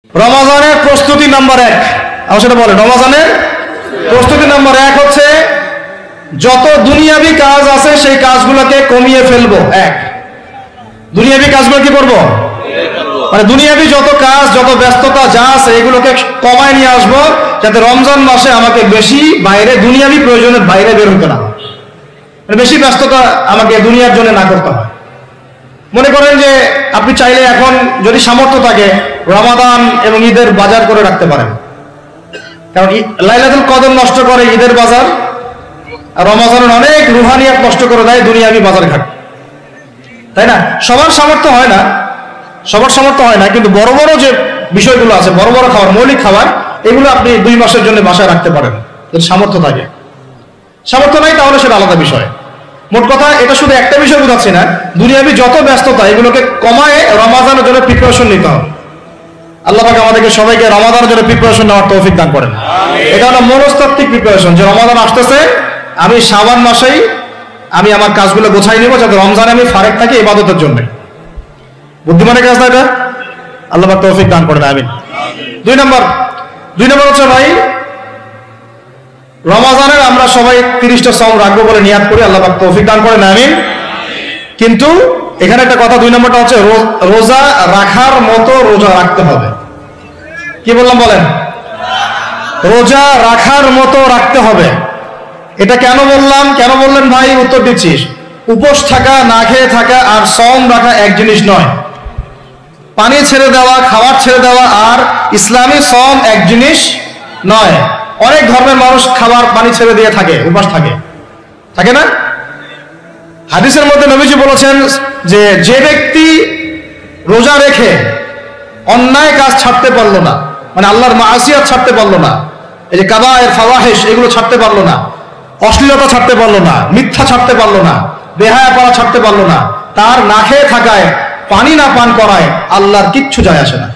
রমাজানের প্রস্তুতি নাম্বার 1, আমার সেটা বলেন। রমাজানের প্রস্তুতি নাম্বার 1 হচ্ছে যত দুনিয়াবি কাজ আছে সেই কাজগুলোকে কমিয়ে ফেলবো। দুনিয়াবি কাজগুলো কি করবো? মানে দুনিয়াবি যত কাজ, যত ব্যস্ততা যা আছে এগুলোকে কমায় নিয়ে আসবো, যাতে রমজান মাসে আমাকে বেশি বাইরে দুনিয়াবি প্রয়োজনের বাইরে বের হতে না হয়, বেশি ব্যস্ততা আমাকে দুনিয়ার জন্য না করতে হয়। মনে করেন যে আপনি চাইলে এখন যদি সামর্থ্য থাকে রমাদান এবং ঈদের বাজার করে রাখতে পারেন, কারণ লাইলাতুল কদর নষ্ট করে ঈদের বাজার, আর রমাজানের অনেক রুহানিয়াত নষ্ট করে দেয় দুনিয়াবি বাজার ঘাট, তাই না? সবার সামর্থ্য হয় না, সবার সামর্থ্য হয় না, কিন্তু বড় বড় যে বিষয়গুলো আছে, বড় বড় খাবার, মৌলিক খাবার, এগুলো আপনি 2 মাসের জন্য বাসায় রাখতে পারেন যদি সামর্থ্য থাকে। সামর্থ্য নাই তাহলে সেটা আলাদা বিষয়। মোট কথা এটা শুধু একটা বিষয় বোঝাচ্ছি না, দুনিয়াবি যত ব্যস্ততা এগুলোকে কমায় রমাজানের জন্য প্রিপারেশন নিতে হবে। আল্লাহ পাক আমাদেরকে সবাইকে রমাদানের জন্য প্রিপারেশন নেওয়ার তৌফিক দান করেন। এটা হলো মনস্তাত্ত্বিক প্রিপারেশন, যে রমাদান আসতেছে, আমি শাবান মাসেই আমি আমার কাজগুলো গোছাই নিব যাতে রমজানে আমি ফারেক থাকি ইবাদতের জন্য। বুদ্ধিমানের কাজ না এটা? আল্লাহ পাক তৌফিক দান করেন, আমিন। 2 নম্বর হচ্ছে ভাই, রমাজানের আমরা সবাই 30টা সওম রাখবো বলে নিয়াত করি, আল্লাহ পাক তৌফিক দান করেন, আমিন। কিন্তু এখানে একটা কথা, 2 নম্বরটা হচ্ছে রোজা রাখার মতো রোজা রাখতে হবে। কি বললাম বলেন? রোজা রাখার মতো রাখতে হবে। এটা কেন বললাম, কেন বললেন ভাই? উত্তর দিচ্ছিস। উপোস থাকা, না খেয়ে থাকা আর সওম রাখা এক জিনিস নয়। পানি ছেড়ে দেওয়া, খাবার ছেড়ে দেওয়া আর ইসলামী সওম এক জিনিস নয়। অনেক ধর্মের মানুষ খাবার পানি ছেড়ে দিয়ে থাকে, উপাস থাকে, থাকে না? হাদিসের মধ্যে নবীজি বলেছেন যে যে ব্যক্তি রোজা রেখে অন্যায় কাজ ছাড়তে পারলো না, মানে আল্লাহর মাসিয়াত ছাড়তে পারলো না, এই যে কাবায়ের ফাওয়াহিশ এগুলো ছাড়তে পারলো না, অশ্লীলতা ছাড়তে পারলো না, মিথ্যা ছাড়তে পারলো না, বেহায়াপনা ছাড়তে পারলো না, তার না খেয়ে থাকায়, পানি না পান করায় আল্লাহর কিচ্ছু যায় আসে না।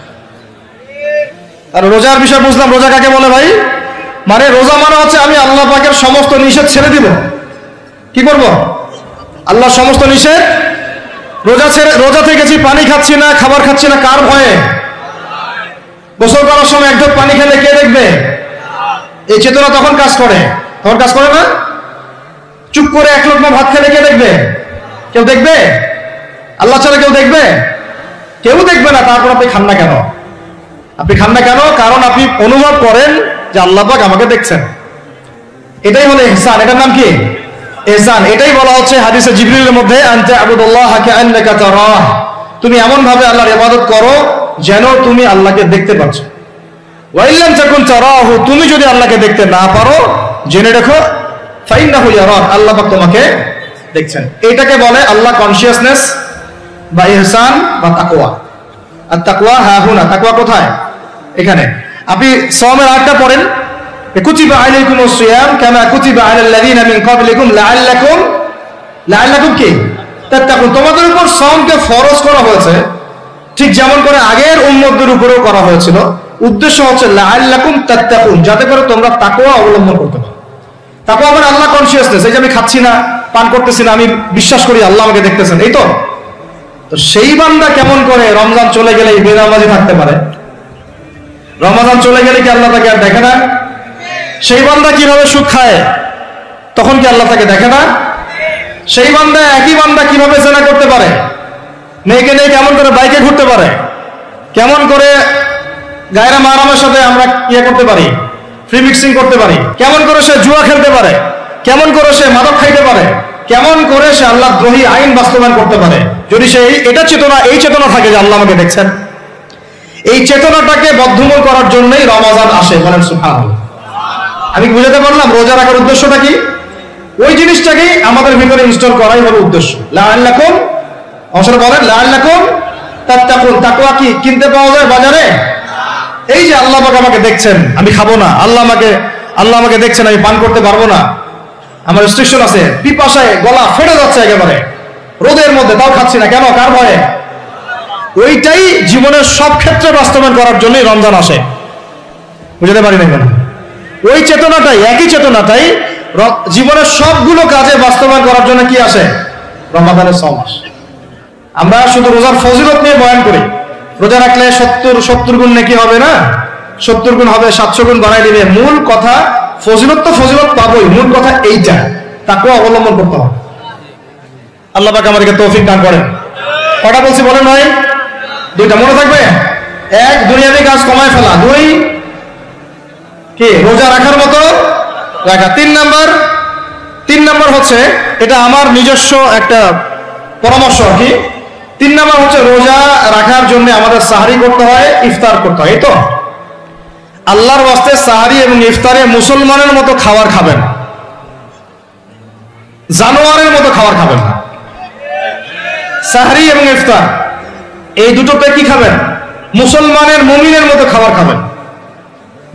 আর রোজার বিষয় বুঝলাম। রোজা কাকে বলে ভাই? মানে রোজা মানে হচ্ছে আমি আল্লাহ পাকের সমস্ত নিষেধ ছেড়ে দিব। কি করব? আল্লাহর সমস্ত নিষেধ। রোজা থেকেছি, পানি খাচ্ছি না, খাবার খাচ্ছি না, কার ভয়ে? গোসল করার সময় এক ঢোক পানি খেলে কে দেখবে? এই চেতনা তখন কাজ করে, তখন কাজ করে না? চুপ করে 1 লোকমা ভাত খেলে কে দেখবে? কেউ দেখবে? আল্লাহ ছাড়া কেউ দেখবে? কেউ দেখবে না। তারপর আপনি খান না কেন? আপনি খান না কেন? কারণ আপনি অনুভব করেন যে আল্লাহ পাক আমাকে দেখছেন। এটাই হলো ইহসান। এটার নাম কি? ইহসান। এটাই বলা হচ্ছে হাদিসে জিবরিলের মধ্যে, আনতা আবুদুল্লাহ কাআন্নাকা তারাহ, তুমি এমন ভাবে আল্লাহর ইবাদত করো যেন তুমি আল্লাহকে দেখতে পাচ্ছ। ওয়া ইল্লাম তাকুন তারাহু, তুমি যদি আল্লাহকে দেখতে না পারো জেনে রাখো ফাইন্নাহু ইয়ারাক, আল্লাহ পাক তোমাকে দেখছেন। এটাকে বলে আল্লাহ কনসিয়াসনেস বা ইহসান বা তাকওয়া। আর তাকওয়া হাহুনা, তাকওয়া কোথায়? এখানে। আপনি সওমের আয়াতটা পড়েন, কুতিবা আলাইকুমুস সিয়াম কামা কুতিবা আলাল লাযিনা মিন ক্বাবলিকুম লাআল্লাকুম কি তাত্তাকুন, তোমাদের উপর সওমকে ফরজ করা হয়েছে ঠিক যেমন করে আগের উম্মতদের উপরেও করা হয়েছিল। উদ্দেশ্য হচ্ছে লাআল্লাকুম তাত্তাকুন, যাতে করে তোমরা তাকওয়া অবলম্বন করতে পারো। তাকওয়া মানে আল্লাহ কনসিয়াসনেস, এই যে আমি খাচ্ছি না, পান করতেছি না, আমি বিশ্বাস করি আল্লাহ আমাকে দেখতেছেন, এই তো। তো সেই বান্দা কেমন করে রমজান চলে গেলে বেনামাজি থাকতে পারে? রমজান চলে গেলে কি আল্লাহ তাকে আর দেখে না? সেই বান্দা কিভাবে সুদ খায়, তখন কি আল্লাহ তাকে দেখে না? সেই বান্দা, একই বান্দা কিভাবে জেনা করতে পারে, মেয়েকে নিয়ে কেমন করে বাইকে ঘুরতে পারে, কেমন করে গায়রা মাহরামের সাথে আমরা ইয়ে করতে পারি, ফ্রি মিক্সিং করতে পারি, কেমন করে সে জুয়া খেলতে পারে, কেমন করে সে মাদক খাইতে পারে, কেমন করে সে আল্লাহ দ্রোহী আইন বাস্তবায়ন করতে পারে, যদি সে এই চেতনা থাকে যে আল্লাহ আমাকে দেখছেন। এই চেতনাটাকে বদ্ধমূল করার জন্যই রমাজান আসে। বলেন সুবহানাল্লাহ। আমি বুঝাতে পারলাম রোজা রাখার উদ্দেশ্যটা কি? ওই জিনিসটাকেই আমাদের ভিতরে ইনস্টল করাই হলো উদ্দেশ্য। লাআল্লাকুম, অবশ্যই বলেন লাআল্লাকুম তাত্তাকুন। তাকওয়া কি কিনতে পাওয়া যায় বাজারে? এই যে আল্লাহ পাক আমাকে দেখছেন, আমি খাবো না, আল্লাহ আমাকে দেখছেন, আমি পান করতে পারবো না, আমার রেস্ট্রিকশন আছে, পিপাসায় গলা ফেটে যাচ্ছে একেবারে রোদের মধ্যে, তাও খাচ্ছি না কেন? কার ভয়ে? ওইটাই জীবনের সব ক্ষেত্রে বাস্তবায়ন করার জন্যই রমজান আসে। বুঝতে পারি না কেন? ওই চেতনাটাই, একই চেতনাটাই জীবনের সবগুলো কাজে বাস্তবায়ন করার জন্য কি আসে? রমাদানের সওম আসে। আমরা শুধু রোজার ফজিলত নিয়ে বয়ান করি, রোজা রাখলে 70 গুণ নেকি হবে না, 70 গুণ হবে, 700 গুণ বাড়াই দিবে। মূল কথা ফজিলত তো ফজিলত পাবোই, মূল কথা এইটা, তাকেও অবলম্বন করতে হবে। আল্লাহ পাক আমাদেরকে তৌফিক দান করেন। কটা বলছি বলেন ভাই? দুইটা মনে থাকবে। এক, দুনিয়াবি কাজ কমায় ফেলা। দুই, কি রোজা রাখার মতো রাখা। তিন নাম্বার হচ্ছে, এটা আমার নিজস্ব একটা পরামর্শ কি, 3 নাম্বার হচ্ছে রোজা রাখার জন্য আমাদের সাহারি করতে হয়, ইফতার করতে হয়। এই তো আল্লাহর ওয়াস্তে সাহারি এবং ইফতারে মুসলমানের মতো খাবার খাবেন, জানোয়ারের মতো খাবার খাবেন না। সাহারি এবং ইফতার এই দুটোতে কি খাবেন? মুসলমানের মুমিনের মতো খাবার খাবেন,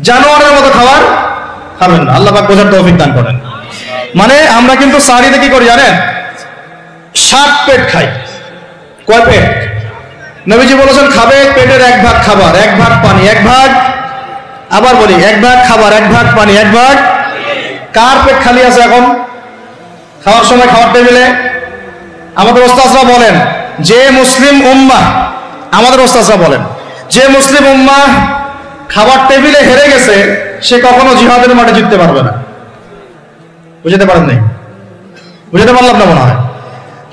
জানোয়ারের মতো খাবার খাবেন না। আল্লাহ পাক বোঝার তৌফিক দান করেন। মানে আমরা কিন্তু সাহারিতে কি করি জানেন? 7 পেট খাই। কয় পেট? নবীজি বলেছেন খাবে পেটের 1 ভাগ খাবার, 1 ভাগ পানি, 1 ভাগ, আবার বলি 1 ভাগ খাবার, 1 ভাগ পানি, 1 ভাগ। কার পেট খালি আছে এখন খাওয়ার সময় খাওয়ার টেবিলে? আমাদের ওস্তাদরা বলেন যে মুসলিম উম্মাহ, আমাদের ওস্তাদরা বলেন যে মুসলিম উম্মাহ খাবার টেবিলে হেরে গেছে, সে কখনো জিহাদের মাঠে জিততে পারবে না। বুঝতে পারেন নাই? বুঝতে পারলাম না মনে হয়।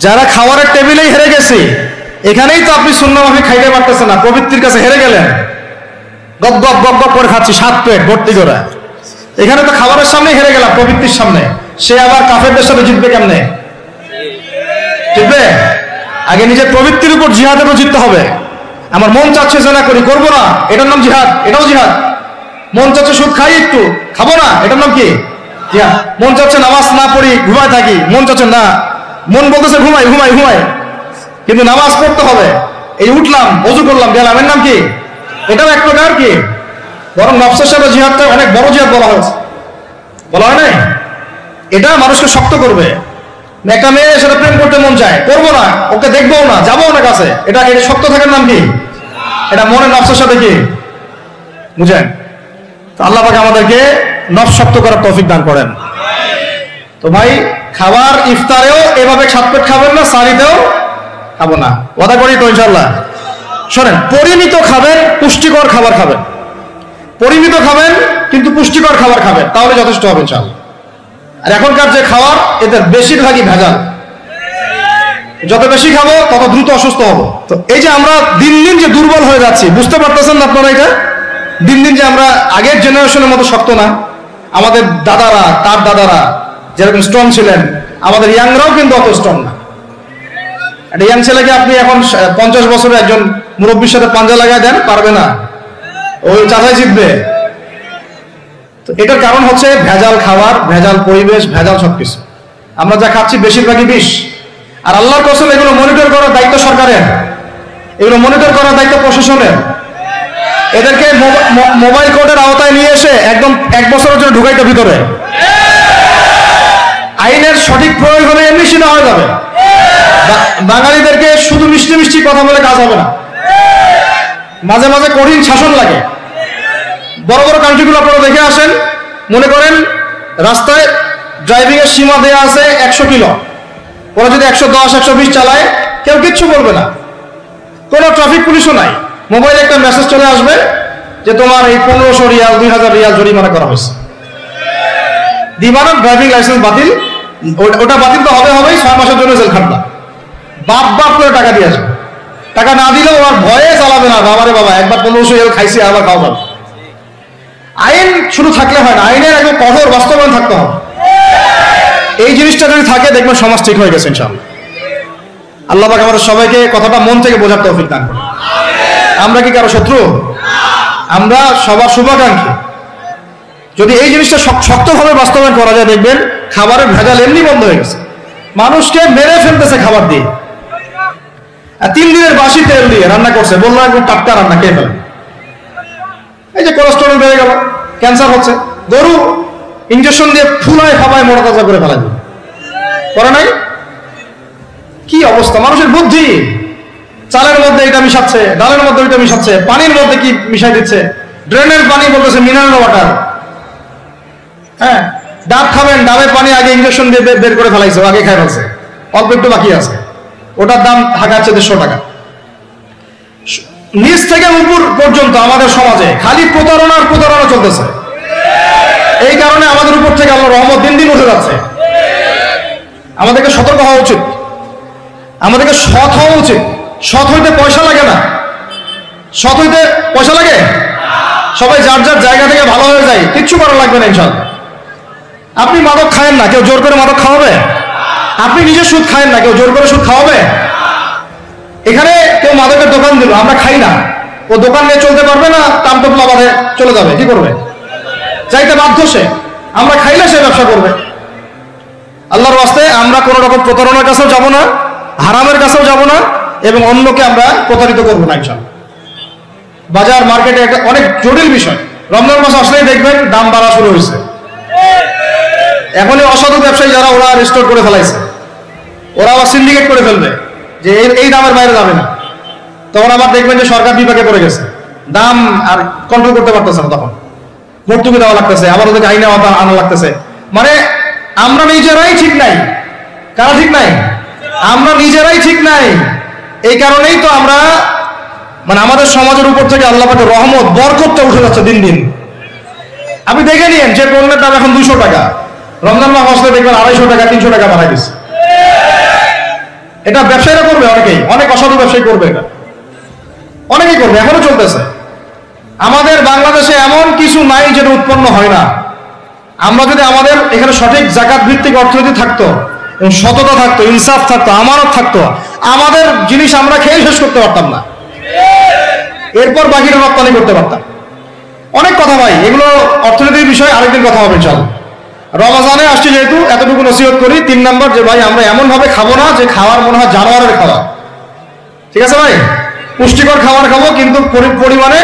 যারা খাবারের টেবিলেই হেরে গেছে, এখানেই তো আপনি সুন্নাহ মাফিক খাইতে পারতেছেন না, প্রবৃত্তির কাছে হেরে গেলেন, গপ গপ গপ গপ করে খাচ্ছি 7 পেট ভর্তি করে। এখানে তো খাবারের সামনে হেরে গেলাম, প্রবৃত্তির সামনে। সে আবার কাফেরদের সাথে জিতবে কেমনে? জিতবে আগে নিজের প্রবৃত্তির উপর জিহাদের উপর জিততে হবে। আমার মন চাচ্ছে জেনা করি, করবো না, এটার নাম জিহাদ, এটাও জিহাদ। মন চাচ্ছে সুদ খাই, একটু খাবো না, এটার নাম কি? জিহাদ। মন চাচ্ছে নামাজ না পড়ি, ঘুমায় থাকি, মন চাচ্ছে না, মন বলতেছে ঘুমাই ঘুমাই ঘুমাই, কিন্তু নামাজ পড়তে হবে। এই উঠলাম, ওযু করলাম, গেলাম, এর নাম কি? এটাও এক প্রকার কি, বরং নফসের সাথে জিহাদটা অনেক বড় জিহাদ বলা হয়েছে, বলা হয় নাই? এটা মানুষকে শক্ত করবে। একটা মেয়ে সেটা প্রেম করতে মন চায়, করবো না, ওকে দেখবো না, যাবো না কাছে, এটা শক্ত থাকার নাম কি? এটা মনে নফসের সাথে কি বুঝেন? তো আল্লাহ পাক আমাদেরকে নফস শক্ত করার তৌফিক দান করেন। তো ভাই খাবার ইফতারেও এভাবে 7 পেট খাবেন না, সারিতেও খাবো না, ওয়াদা করি তো ইনশাআল্লাহ। শোনেন, পরিমিত খাবেন, পুষ্টিকর খাবার খাবেন, পরিমিত খাবেন কিন্তু পুষ্টিকর খাবার খাবেন, তাহলে যথেষ্ট হবে ইনশাআল্লাহ। আর এখনকার যে খাবার, এদের বেশিরভাগই ভেজাল। যত বেশি খাবো তত দ্রুত অসুস্থ হবো। তো এই যে আমরা দিন দিন যে দুর্বল হয়ে যাচ্ছি, বুঝতে পারতেছেন না আপনারা? এটা দিন দিন যে আমরা আগের জেনারেশনের মতো শক্ত না। আমাদের দাদারা, তার দাদারা যেরকম স্ট্রং ছিলেন, আমাদের ইয়াংরাও কিন্তু অত স্ট্রং না। একটা ইয়াং ছেলেকে আপনি এখন 50 বছরের একজন মুরব্বীর সাথে পাঞ্জা লাগায় দেন, পারবে না, ওই চাচাই জিতবে। তো এটার কারণ হচ্ছে ভেজাল খাবার, ভেজাল পরিবেশ, ভেজাল সবকিছু। আমরা যা খাচ্ছি বেশিরভাগই বিষ। আর আল্লাহর কসম, এগুলো মনিটর করার দায়িত্ব সরকারের, এগুলো মনিটর করার দায়িত্ব প্রশাসনের। এদেরকে মোবাইল কোর্টের আওতায় নিয়ে এসে একদম 1 বছরের জন্য ঢুকাইতে ভিতরে। আইনের সঠিক প্রয়োগ হলে এমনি সিনা হয়ে যাবে। বাঙালিদেরকে শুধু মিষ্টি মিষ্টি কথা বলে কাজ হবে না, মাঝে মাঝে কঠিন শাসন লাগে। বড় বড় কান্ট্রিগুলো আপনারা দেখে আসেন, মনে করেন রাস্তায় ড্রাইভিং এর সীমা দেওয়া আছে 100 কিলো, ওরা যদি 110 120 চালায়, কেউ কিচ্ছু বলবে না, কোনো ট্রাফিক পুলিশও নাই। মোবাইলে একটা মেসেজ চলে আসবে যে তোমার এই 1500 রিয়াল 2000 রিয়াল জরিমানা করা হয়েছে, দিবানা ড্রাইভিং লাইসেন্স বাতিল। ওটা বাতিল তো হবেই, 6 মাসের জন্য জেল খাটবা, বাপ করে টাকা দিয়ে আসবে। টাকা না দিলেও আর ভয়ে চালাবে না, বাবারে বাবা একবার 1500 রিয়াল খাইছি, আবার খাওয়া যাবে। আইন শুধু থাকলে হয় না, আইনের একদম কঠোর বাস্তবায়ন থাকতে হবে। এই জিনিসটা যদি থাকে, দেখবেন সমাজ ঠিক হয়ে গেছে ইনশাআল্লাহ। আল্লাহ পাক আমাদের সবাইকে কথাটা মন থেকে বোঝার তৌফিক দান করুন। আমরা কি কারো শত্রু? আমরা সবার শুভাকাঙ্ক্ষী। যদি এই জিনিসটা শক্তভাবে বাস্তবায়ন করা যায়, দেখবেন খাবারের ভেজাল এমনি বন্ধ হয়ে গেছে। মানুষকে মেরে ফেলতেছে খাবার দিয়ে, 3 দিনের বাসি তেল দিয়ে রান্না করছে, বললো একদম টাটকা রান্না, খেয়ে ফেলে। এই যে কোলেস্টেরল বেড়ে গেল, ক্যান্সার হচ্ছে। গরু ইনজেকশন দিয়ে ফুলায় খাবায় মোটা তাজা করে ফেলা যায়, করে নাই? কি অবস্থা মানুষের বুদ্ধি! চালের মধ্যে এটা মিশাচ্ছে, ডালের মধ্যে ওইটা মিশাচ্ছে, পানির মধ্যে কি মিশাই দিচ্ছে, ড্রেনের পানি বলতেছে মিনারেল ওয়াটার। হ্যাঁ, ডাব খাবেন, ডাবের পানি আগে ইনজেকশন দিয়ে বের করে ফেলাইছে, আগে খাই ফেলছে, অল্প একটু বাকি আছে, ওটার দাম ঢাকার চেয়ে 150 টাকা। নিচ থেকে উপর পর্যন্ত আমাদের সমাজে খালি প্রতারণার প্রতারণা চলতেছে। এই কারণে আমাদের উপর থেকে আল্লাহর রহমত দিন দিন উঠে যাচ্ছে। আমাদেরকে সতর্ক হওয়া উচিত, আমাদেরকে সৎ হওয়া উচিত। সৎ হইতে পয়সা লাগে না। সৎ হইতে পয়সা লাগে? সবাই যার যার জায়গা থেকে ভালো হয়ে যায়, কিচ্ছু করা লাগবে না ইনশাআল্লাহ। আপনি মাদক খায়েন না, কেউ জোর করে মাদক খাওয়াবে? আপনি নিজে সুদ খায়েন না, কেউ জোর করে সুদ খাওয়াবে? এখানে কেউ মাদকের দোকান দিল, আমরা খাই না, ও দোকান নিয়ে চলতে পারবে না, টামটোপলা বাঁধে চলে যাবে, কি করবে? চাইতে বাধ্য সে। আমরা খাইলে সে ব্যবসা করবে। আল্লাহর ওয়াস্তে আমরা কোন রকম প্রতারণার কাছেও যাব না, হারামের কাছেও যাব না, এবং অন্যকে আমরা প্রতারিত করবো না ইনশাআল্লাহ। বাজার মার্কেটে একটা অনেক জটিল বিষয়। রমজান মাস আসলেই দেখবেন দাম বাড়া শুরু হয়েছে। এখনই অসাধু ব্যবসায়ী যারা, ওরা রিস্টোর করে ফেলাইছে, ওরা আবার সিন্ডিকেট করে ফেলবে যে এই দামের বাইরে যাবে না। তখন আবার দেখবেন যে সরকার বিপাকে পড়ে গেছে, দাম আর কন্ট্রোল করতে পারতেছে না, তখন ভর্তুকি দেওয়া লাগতেছে, আবার ওদেরকে আইনে আনা লাগতেছে। মানে আমরা নিজেরাই ঠিক নাই। কারা ঠিক নাই? আমরা নিজেরাই ঠিক নাই। এই কারণেই তো আমরা, মানে আমাদের সমাজের উপর থেকে আল্লাহ পাকের রহমত বরকতটা উঠে যাচ্ছে দিন দিন। আপনি দেখে নিয়েন যে পণ্যের দাম এখন 200 টাকা, রমজান মাস আসলে দেখবেন 250 টাকা 300 টাকা বাড়াই দিচ্ছে। এটা ব্যবসায়ীরা করবে, অনেকেই, অনেক অসাধু ব্যবসায়ী করবে, এটা অনেকেই করবে, এখনো চলতেছে। আমাদের বাংলাদেশে এমন কিছু নাই যেটা উৎপন্ন হয় না। আমরা যদি আমাদের এখানে সঠিক জাকাত ভিত্তিক অর্থনীতি থাকতো, এবং সততা থাকতো, ইনসাফ থাকতো, আমানত থাকতো, আমাদের জিনিস আমরা খেয়ে শেষ করতে পারতাম না, এরপর বাকিটা রপ্তানি করতে পারতাম। অনেক কথা ভাই, এগুলো অর্থনীতির বিষয়, আরেকদিন কথা হবে চল। রমজানে আসছে যেহেতু, এতটুকু নসিহত করি। 3 নাম্বার, যে ভাই আমরা এমন ভাবে খাবো না যে খাওয়ার মনে হয় জানোয়ারের খাওয়া। ঠিক আছে ভাই? পুষ্টিকর খাবার খাবো, কিন্তু পরিমাণে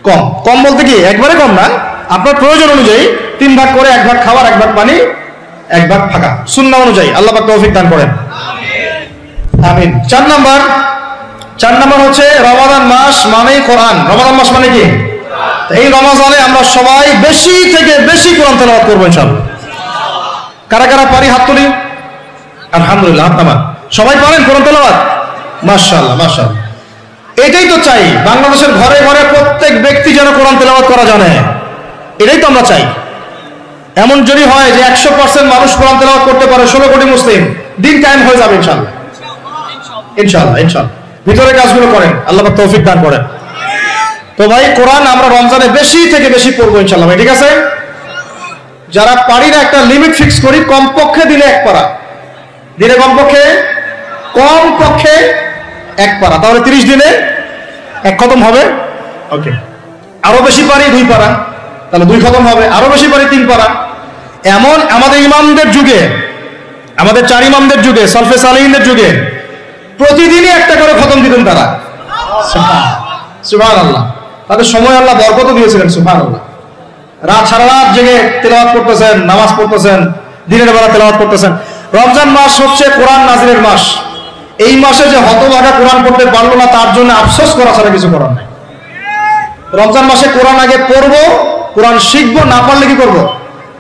কম। কম বলতে কি একবারে কম না, আপনার প্রয়োজন অনুযায়ী 3 ভাগ করে, 1 ভাগ খাবার, 1 ভাগ পানি, 1 ভাগ ফাঁকা, সুন্নাহ অনুযায়ী। আল্লাহ পাক তৌফিক দান করেন, আমিন। 4 নাম্বার হচ্ছে রমাদান মাস মানেই কোরআন। রমাদান মাস মানে কি? এই রমজানে আমরা সবাই বেশি থেকে বেশি কোরআন তেলাওয়াত করবো ইনশাআল্লাহ। কারা কারা পারি হাত তুলি? আলহামদুলিল্লাহ, হাত নামান। সবাই পারেন কোরআন তেলাওয়াত? মাশাআল্লাহ, মাশাআল্লাহ। এটাই তো চাই, বাংলাদেশের ঘরে ঘরে প্রত্যেক ব্যক্তি যেন কোরআন তেলাওয়াত করা জানে। এটাই তো আমরা চাই। এমন যদি হয় যে 100% মানুষ কোরআন তেলাওয়াত করতে পারে, 16 কোটি মুসলিম, দিন কায়েম হয়ে যাবে ইনশাআল্লাহ। ইনশাআল্লাহ, ইনশাআল্লাহ। ভিতরে কাজগুলো করেন, আল্লাহ পাক তৌফিক দান করেন। তো ভাই, কোরআন আমরা রমজানে বেশি থেকে বেশি পড়বো ইনশাআল্লাহ ভাই, ঠিক আছে? যারা পারি না, একটা লিমিট ফিক্স করি, কমপক্ষে দিনে 1 পারা, দিনে কমপক্ষে 1 পারা, তাহলে 30 দিনে 1 খতম হবে। ওকে, আরো বেশি পারি 2 পারা, তাহলে 2 খতম হবে। আরো বেশি পারি 3 পারা। এমন আমাদের ইমামদের যুগে, আমাদের 4 ইমামদের যুগে, সলফে সালিহিনদের যুগে প্রতিদিনই 1টা করে খতম দিতেন তারা। সুবহানাল্লাহ। তাদের সময় আল্লাহ বরকত দিয়েছিলেন, সুবহানাল্লাহ। সারা রাত জেগে তেলাওয়াত করতেছেন, নামাজ পড়তেছেন, দিনের বেলা তেলাওয়াত করতেছেন। রমজান মাস হচ্ছে কোরআন নাজিলের মাস। এই মাসে যে হতভাগা কোরআন পড়তে পারলো না, তার জন্য আফসোস করা ছাড়া কিছু করার নাই। রমজান মাসে কোরআন আগে পড়বো, কোরআন শিখবো, না পারলে কি করবো?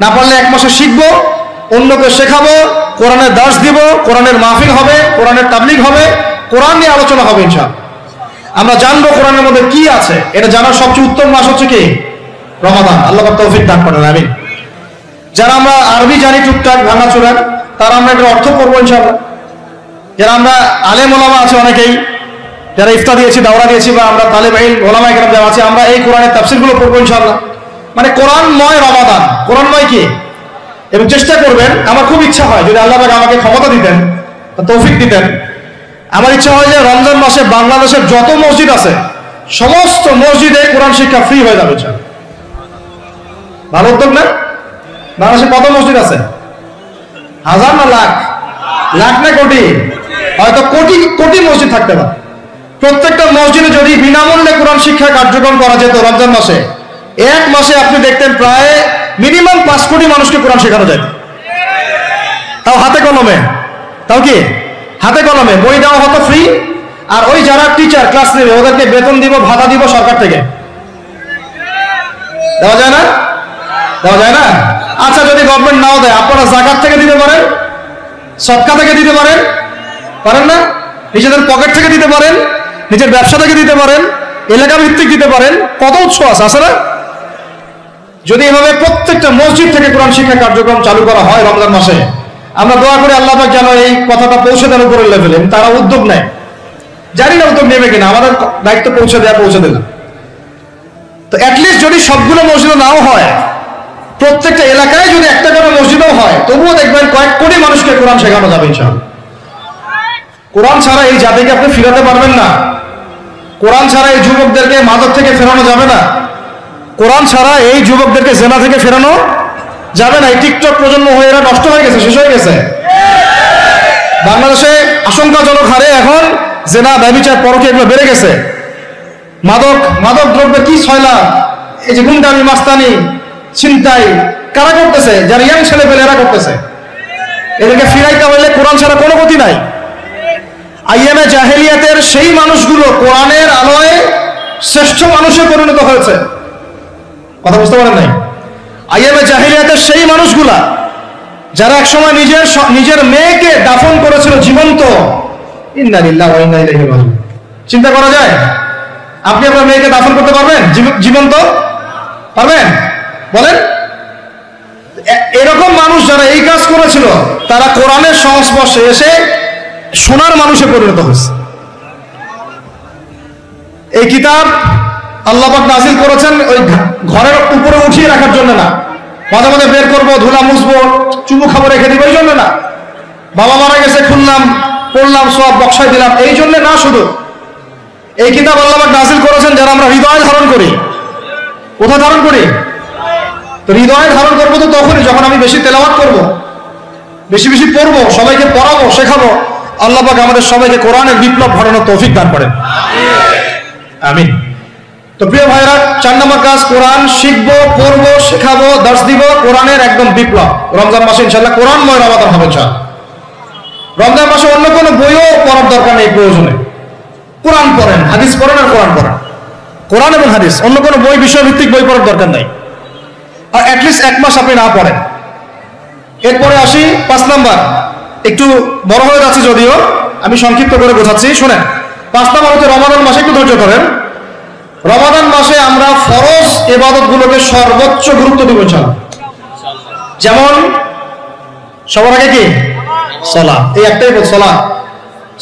না পারলে 1 মাসে শিখবো, অন্যকে শেখাবো, কোরআনের দার্স দিব, কোরআনের মাহফিল হবে, কোরআনের তাবলীগ হবে, কোরআন নিয়ে আলোচনা হবে ইনশাআল্লাহ। আমরা জানবো কোরআনের মধ্যে কি আছে। এটা জানার সবচেয়ে উত্তম মাস হচ্ছে কি? রমাদান। আল্লাহ পাক তৌফিক দান করেন, আমিন। যারা আমরা আরবি জানি টুকটাক ভাঙাচোরা, তারা আমরা এটার অর্থ করবো ইনশাআল্লাহ। যারা আমরা আলেম ওলামা আছে অনেকেই, যারা ইফতা দিয়েছি, দাওরা দিয়েছি, বা আমরা তালেব ইলম ওলামা একরাম যারা আছে, আমরা এই কোরআনের তাফসীরগুলো পড়বো ইনশাআল্লাহ। মানে কোরআনময় রমাদান, কোরআনময় কি? এবং চেষ্টা করবেন, আমার খুব ইচ্ছা হয় যদি আল্লাহ পাক আমাকে ক্ষমতা দিতেন, তৌফিক দিতেন, আমার ইচ্ছা হয় যে রমজান মাসে বাংলাদেশের যত মসজিদ আছে সমস্ত মসজিদে কোরআন শিক্ষা ফ্রি হয়ে যাবে। ভালো উদ্যোগ না? বাংলাদেশে কত মসজিদ আছে? 1000 না লাখ? লাখ না কোটি? হয়তো কোটি কোটি মসজিদ থাকতে পারে। প্রত্যেকটা মসজিদে যদি বিনামূল্যে কোরআন শিক্ষা কার্যক্রম করা যেত রমজান মাসে, 1 মাসে আপনি দেখতেন প্রায় মিনিমাম 5 কোটি মানুষকে কোরআন শেখানো যায়। তাও হাতে কলমে। তাও কি? হাতে কলমে। বই দেওয়া হতো ফ্রি, আর ওই যারা টিচার ক্লাস নেবে ওদেরকে বেতন দিব, ভাতা দিব সরকার থেকে। দেওয়া যায় না? দেওয়া যায় না? আচ্ছা, যদি গভর্নমেন্ট নাও দেয়, আপনারা জাকাত থেকে দিতে পারেন, সদকা থেকে দিতে পারেন, পারেন না? নিজেদের পকেট থেকে দিতে পারেন, নিজের ব্যবসা থেকে দিতে পারেন, এলাকা ভিত্তিক দিতে পারেন, কত উৎস আছে না? যদি এভাবে প্রত্যেকটা মসজিদ থেকে কোরআন শিক্ষা কার্যক্রম চালু করা হয় রমজান মাসে, আমরা দোয়া করি আল্লাহ পাক যেন এই কথাটা পৌঁছে দেন উপরের লেভেলে, তারা উদ্যোগ নেয়। জানি না উদ্যোগ নেবে কিনা, আমাদের দায়িত্ব পৌঁছে দিলাম। তো অ্যাটলিস্ট যদি সবগুলো মসজিদ নাও হয়, প্রত্যেকটা এলাকায় যদি একটা করে মসজিদও হয়, তবুও দেখবেন কয়েক কোটি মানুষকে কোরআন শেখানো যাবে ইনশাআল্লাহ। কোরআন ছাড়া এই জাতিকে আপনি ফিরাতে পারবেন না। কোরআন ছাড়া এই যুবকদেরকে মাদক থেকে ফেরানো যাবে না। কোরআন ছাড়া এই যুবকদেরকে জেনা থেকে ফেরানো যাবে না। এই টিকটক প্রজন্ম হয়ে এরা নষ্ট হয়ে গেছে, শেষ হয়ে গেছে। বাংলাদেশে আশঙ্কাজনক হারে এখন জেনা, ব্যভিচার, পরকীয়া এগুলো বেড়ে গেছে। মাদক দ্রব্যে কি ছয়লা, এই যে গুন্ডামি, মাস্তানি, ছিনতাই কারা করতেছে? যারা ইয়াং ছেলে পেলে এরা করতেছে। এদেরকে ফিরাইতে হলে কোরআন ছাড়া কোনো গতি নাই। আইয়ামে জাহেলিয়াতের সেই মানুষগুলো কোরআনের আলোয় শ্রেষ্ঠ মানুষে পরিণত হয়েছে। কথা বুঝতে পারেন নাই? আইয়ামে জাহেলিয়াতের সেই মানুষগুলা যারা একসময় নিজের মেয়েকে দাফন করেছিল জীবন্ত। ইন্না লিল্লাহি ওয়া ইন্না ইলাইহি রাজিউন। চিন্তা করা যায়? আপনি আপনার মেয়েকে দাফন করতে পারবেন জীবন্ত? পারবেন? বলেন। এরকম মানুষ যারা এই কাজ করেছিল, তারা কোরআনের সংস্পর্শে এসে সোনার মানুষে পরিণত হয়েছে। এই কিতাব আল্লাহ পাক নাযিল করেছেন ওই ঘরের উপরে উঠিয়ে রাখার জন্য না, মাঝে মাঝে বের করবো, ধুলা মুছবো, চুমু খাবো, রেখে দিব, এই জন্য না। বাবা মারা গেছে, খুললাম, পড়লাম, সব বক্সায় দিলাম, এই জন্য না। শুধু এই কিতাব আল্লাহ পাক নাযিল করেছেন যারা আমরা হৃদয়ে ধারণ করি। কোথায় ধারণ করি? তো হৃদয়ে ধারণ করবো তো তখনই যখন আমি বেশি তেলাওয়াত করব, বেশি বেশি পড়বো, সবাইকে পড়াবো, শেখাবো। আল্লাহ পাক আমাদের সবাইকে কোরআনের বিপ্লব ঘটানোর তৌফিক দান করেন, আমিন। তো প্রিয় ভাইরা, 4 নম্বর কাজ, কোরআন শিখবো, পড়বো, শেখাবো, দার্স দিব। কোরআনের একদম বিপ্লব। রমজান মাসে ইনশাআল্লাহ কোরআনময় রমাদান হবে। রমজান মাসে অন্য কোনো বইও পড়ার দরকার নেই। প্রয়োজনে কোরআন পড়েন, হাদিস পড়েন আর কোরআন পড়েন। কোরআন এবং হাদিস, অন্য কোনো বই, বিষয়ভিত্তিক বই পড়ার দরকার নাই। আর অ্যাটলিস্ট 1 মাস আপনি না পড়েন। এরপরে আসি 5 নাম্বার। একটু বড় হয়ে যাচ্ছে যদিও, আমি সংক্ষিপ্ত করে বোঝাচ্ছি, শোনেন। 5 নাম্বার হচ্ছে রমাদান মাসে, একটু ধৈর্য ধরেন। রমাদান মাসে আমরা ফরজ ইবাদত গুলোকে সর্বোচ্চ গুরুত্ব দিব ইনশাআল্লাহ। যেমন সবার আগে কি? সালাত। এই একটাই বল, সালাত।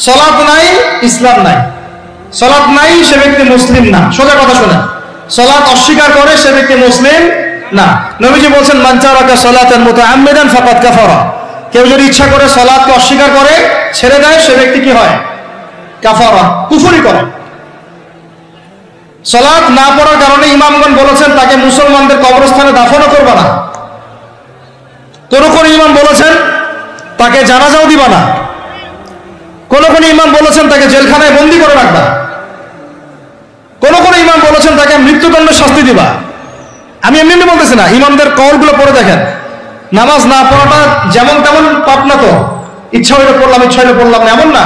সালাত নাই, ইসলাম নাই। সালাত নাই, সে ব্যক্তি মুসলিম না। সোজা কথা শোনেন, সালাত অস্বীকার করে সে ব্যক্তি মুসলিম না। নবীজি বলছেন, মান তারাকা সালাতান মুতাআম্মিদান ফাকাদ কাফারা। কেউ যদি ইচ্ছা করে সালাতকে অস্বীকার করে, ছেড়ে দেয়, সে ব্যক্তি কি হয়? কাফারা, কুফরি করে। সালাত না পড়ার কারণে ইমামগণ বলেছেন তাকে মুসলমানদের কবরস্থানে দাফনও করবে না। কোন কোন ইমাম বলেছেন তাকে জানাজাও দিবা না। কোন কোন ইমাম বলেছেন তাকে জেলখানায় বন্দী করে রাখবা। কোন কোন ইমাম বলেছেন তাকে মৃত্যুদণ্ডের শাস্তি দিবা। আমি এমনি বলতেছি না, ইমামদের কওলগুলো পড়ে দেখেন। নামাজ না পড়াটা যেমন তেমন পাপ না তো, ইচ্ছা হইলে পড়লাম, ইচ্ছা হইলে পড়লাম না, এমন না।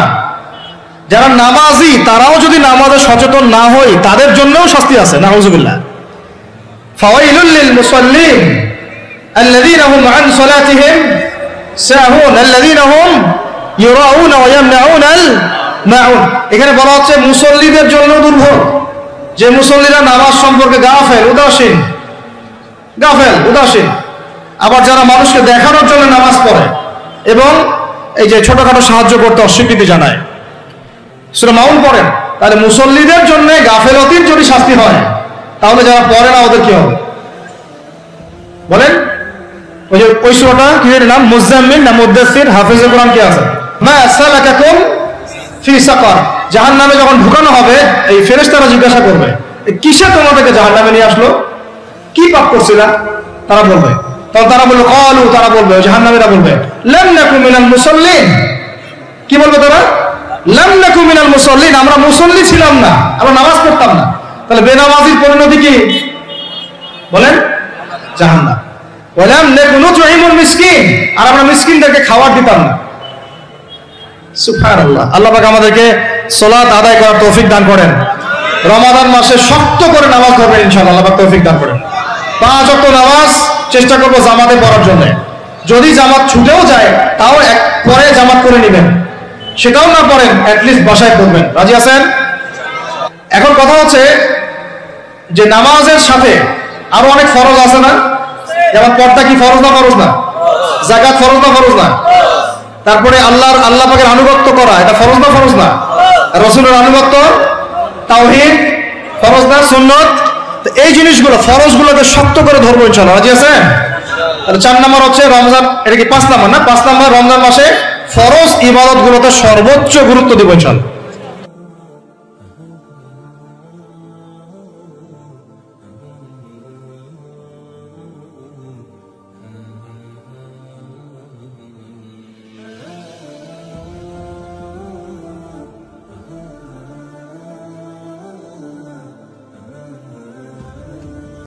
যারা নামাজি তারাও যদি নামাজে সচেতন না হয়, তাদের জন্যও শাস্তি আছে। নাউযুবিল্লাহ। ফাওয়াইলুল লিল মুসাল্লিন আল্লাযীনা হুম আন সালাতিহিম সাহুন আল্লাযীনা হুম ইউরাউনা ওয়া ইয়ামনাউনাল মাউন। এখানে বলা হচ্ছে মুসল্লিদের জন্য দুর্ভোগ, যে মুসল্লিরা নামাজ সম্পর্কে গাফেল, উদাসীন। আবার যারা মানুষকে দেখানোর জন্য নামাজ পড়ে এবং এই যে ছোটখাটো সাহায্য করতে অস্বীকৃতি জানায়, সূরা মাউন পড়েন, তাহলে মুসল্লিদের জন্য গাফেলতির যদি শাস্তি হয়, তাহলে যারা পড়ে না ওদের কি হবে বলেন? ওই যে ওই সূরাটা কি এর নাম? মুজাম্মিল না মুদ্দাসসির? হাফেজে কোরআন কি আছে? মা সালাকাকুম ফি সাকার। জাহান্নামে যখন ঢুকানো হবে, এই ফেরেশতারা জিজ্ঞাসা করবে, কিসে তোমাদেরকে জাহান্নামে নিয়ে আসলো? কি পাপ করছিলা? তারা বলবে, তখন তারা বলবে ক্বালু, তারা বলবে, জাহান্নামীরা বলবে, লাম নাকু মিনাল মুসাল্লিন। কি বলবে তারা? লাম নাকু মিনাল মুসাল্লিন, আমরা মুসল্লি ছিলাম না, আমরা নামাজ পড়তাম না। তাহলে বেনামাজির পরিণতি কি বলেন? জাহান্নাম। ওয়ালাম নাকু নুতঈমুল মিসকিন, আর আমরা মিসকিনদেরকে খাবার দিতাম না। সুবহানাল্লাহ। আল্লাহ পাক আমাদেরকে সালাত আদায় করার তৌফিক দান করেন। রমাদান মাসে শক্ত করে নামাজ পড়বেন ইনশাআল্লাহ, আল্লাহ পাক তৌফিক দান করেন। 5 ওয়াক্ত নামাজ চেষ্টা করব জামাতে পড়ার জন্য। যদি জামাত ছুটেও যায়, তাও পরে জামাত করে নেবেন। সেটাও না পড়েন, অ্যাটলিস্ট বাসায় পড়বেন। রাজি আছেন? এখন কথা হচ্ছে যে নামাজের সাথে আরো অনেক ফরজ আছে না? যেমন পর্দা কি ফরজ না ফরজ না? যাকাত ফরজ না ফরজ না? তারপরে আল্লাহ পাকের আনুগত্য করা এটা ফরজ না ফরজ না? রাসূলের আনুগত্য, তাওহীদ ফরজ না সুন্নাত? এই জিনিসগুলো ফরজগুলোকে শক্ত করে ধরবো ইনশাআল্লাহ। রাজি আছেন? তাহলে 4 নম্বর হচ্ছে রমজান, এটা কি 5 নম্বর না? 5 নম্বর রমজান মাসে ফরজ ইবাদতগুলোতে সর্বোচ্চ গুরুত্ব দেব ইনশাআল্লাহ।